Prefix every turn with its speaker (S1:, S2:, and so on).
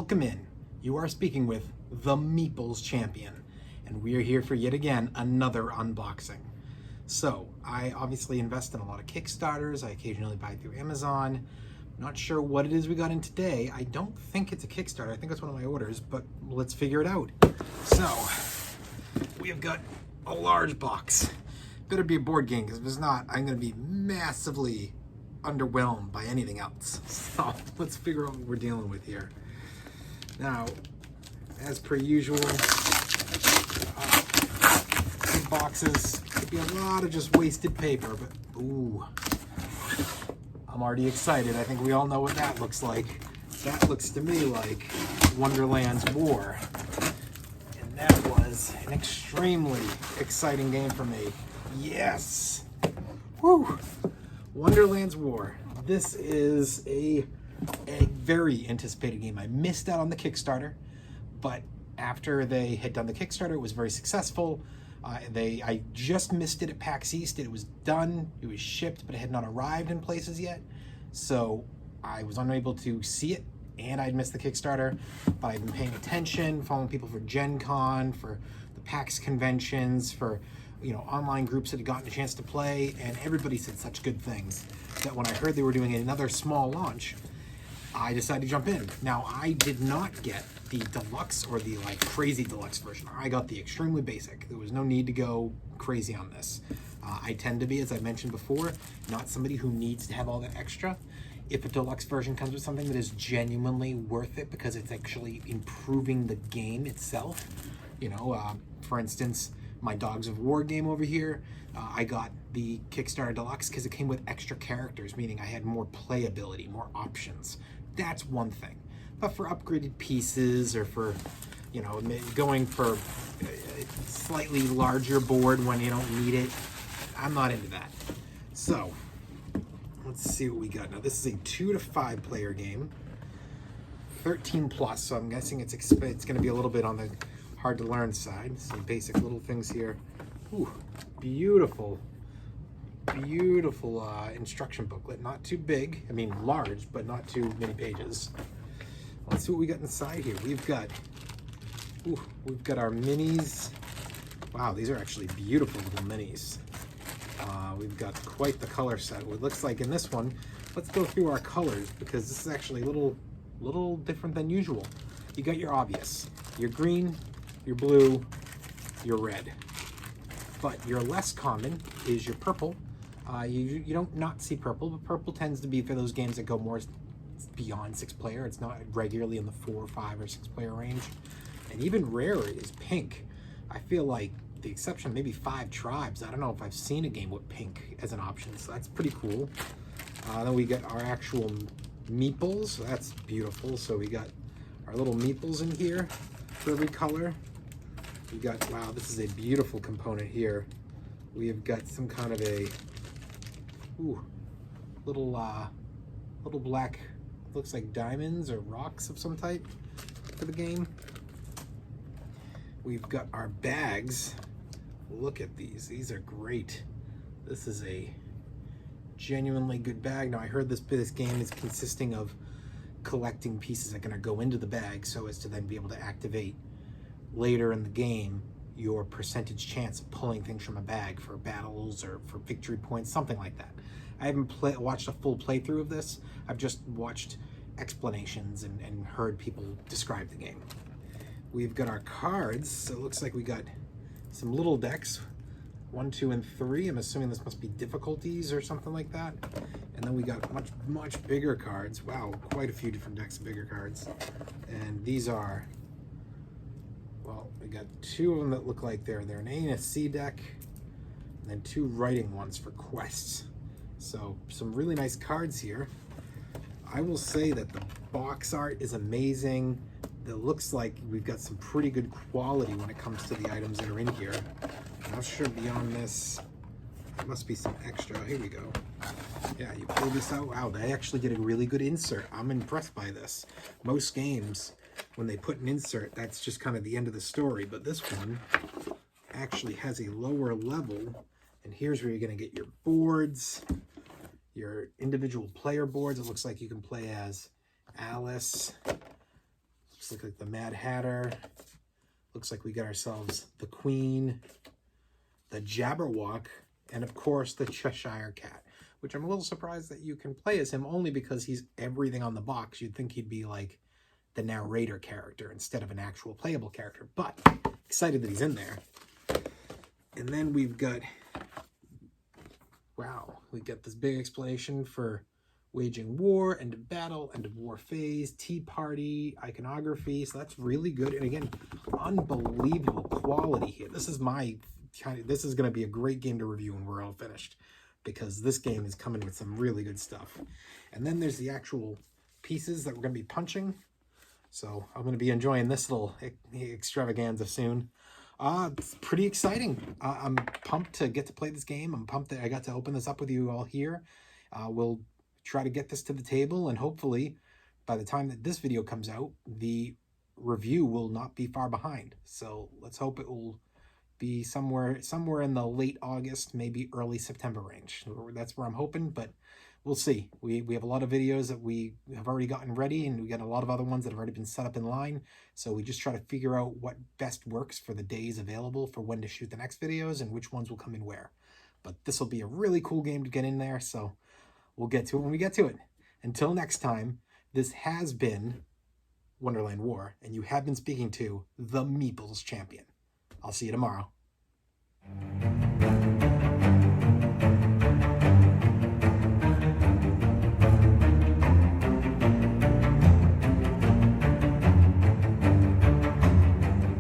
S1: Welcome in. You are speaking with the Meeples Champion, and we are here for yet again another unboxing. So, I obviously invest in a lot of Kickstarters. I occasionally buy through Amazon. Not sure what it is we got in today. I don't think it's a Kickstarter. I think it's one of my orders, but let's figure it out. So, we have got a large box. Better be a board game, because if it's not, I'm going to be massively underwhelmed by anything else. So, let's figure out what we're dealing with here. Now, as per usual, these boxes could be a lot of just wasted paper, but ooh, I'm already excited. I think we all know what that looks like. That looks to me like Wonderland's War. And that was an extremely exciting game for me. Yes! Whew! Wonderland's War. This is a very anticipated game. I missed out on the Kickstarter, but after they had done the Kickstarter, it was very successful. I just missed it at PAX East. It was done, it was shipped, but it had not arrived in places yet. So I was unable to see it, and I'd missed the Kickstarter, but I've been paying attention, following people for Gen Con, for the PAX conventions, for online groups that had gotten a chance to play, and everybody said such good things that when I heard they were doing another small launch, I decided to jump in. Now, I did not get the deluxe or the crazy deluxe version. I got the extremely basic. There was no need to go crazy on this. I tend to be, as I mentioned before, not somebody who needs to have all that extra. If a deluxe version comes with something that is genuinely worth it because it's actually improving the game itself, for instance, my Dogs of War game over here, I got the Kickstarter Deluxe because it came with extra characters, meaning I had more playability, more options. That's one thing. But for upgraded pieces or for, going for a slightly larger board when you don't need it, I'm not into that. So, let's see what we got. Now, this is a 2 to 5 player game, 13 plus, so I'm guessing it's going to be a little bit on the hard to learn side. Some basic little things here. Ooh, beautiful instruction booklet. Not too big, I mean large, but not too many pages. Let's see what we got inside here. We've got our minis. Wow, these are actually beautiful little minis. We've got quite the color set. What it looks like in this one, let's go through our colors because this is actually a little different than usual. You got your obvious, your green, your blue, your red. But your less common is your purple. You don't not see purple, but purple tends to be for those games that go more beyond 6 player. It's not regularly in the 4, 5, or 6 player range. And even rarer is pink. I feel like the exception, maybe 5 Tribes. I don't know if I've seen a game with pink as an option, so that's pretty cool. Then we get our actual meeples. So that's beautiful. So we got our little meeples in here for every color. We got, wow, this is a beautiful component here. We have got some kind of a little black, looks like diamonds or rocks of some type for the game. We've got our bags. Look at these are great. This is a genuinely good bag. Now, I heard this game is consisting of collecting pieces that are going to go into the bag so as to then be able to activate later in the game your percentage chance of pulling things from a bag for battles or for victory points, something like that. I haven't watched a full playthrough of this. I've just watched explanations and heard people describe the game. We've got our cards, so it looks like we got some little decks, 1, 2, and 3. I'm assuming this must be difficulties or something like that. And then we got much bigger cards. Wow, quite a few different decks of bigger cards. And these are, well, we got 2 of them that look like they're an A and a C deck, and then 2 writing ones for quests. So some really nice cards here. I will say that the box art is amazing. It looks like we've got some pretty good quality when it comes to the items that are in here. I'm not sure beyond this, there must be some extra. Here we go. Yeah, you pull this out. Wow, they actually did a really good insert. I'm impressed by this. Most games, when they put an insert, that's just kind of the end of the story. But this one actually has a lower level. And here's where you're going to get your boards, your individual player boards. It looks like you can play as Alice, Looks like the Mad Hatter. Looks like we got ourselves the Queen, the Jabberwock, and of course the Cheshire Cat, which I'm a little surprised that you can play as him only because he's everything on the box. You'd think he'd be like the narrator character instead of an actual playable character, but excited that he's in there. And then we've got, wow, we got this big explanation for waging war, end of battle, end of war phase, tea party, iconography. So that's really good. And again, unbelievable quality here. This is this is going to be a great game to review when we're all finished, because this game is coming with some really good stuff. And then there's the actual pieces that we're going to be punching. So I'm going to be enjoying this little extravaganza soon. It's pretty exciting. I'm pumped to get to play this game. I'm pumped that I got to open this up with you all here. We'll try to get this to the table, and hopefully by the time that this video comes out, the review will not be far behind. So let's hope it will be somewhere in the late August, maybe early September range. That's where I'm hoping, but we'll see. We have a lot of videos that we have already gotten ready, and we got a lot of other ones that have already been set up in line. So we just try to figure out what best works for the days available for when to shoot the next videos and which ones will come in where. But this will be a really cool game to get in there, so we'll get to it when we get to it. Until next time, this has been Wonderland War, and you have been speaking to the Meeples Champion. I'll see you tomorrow.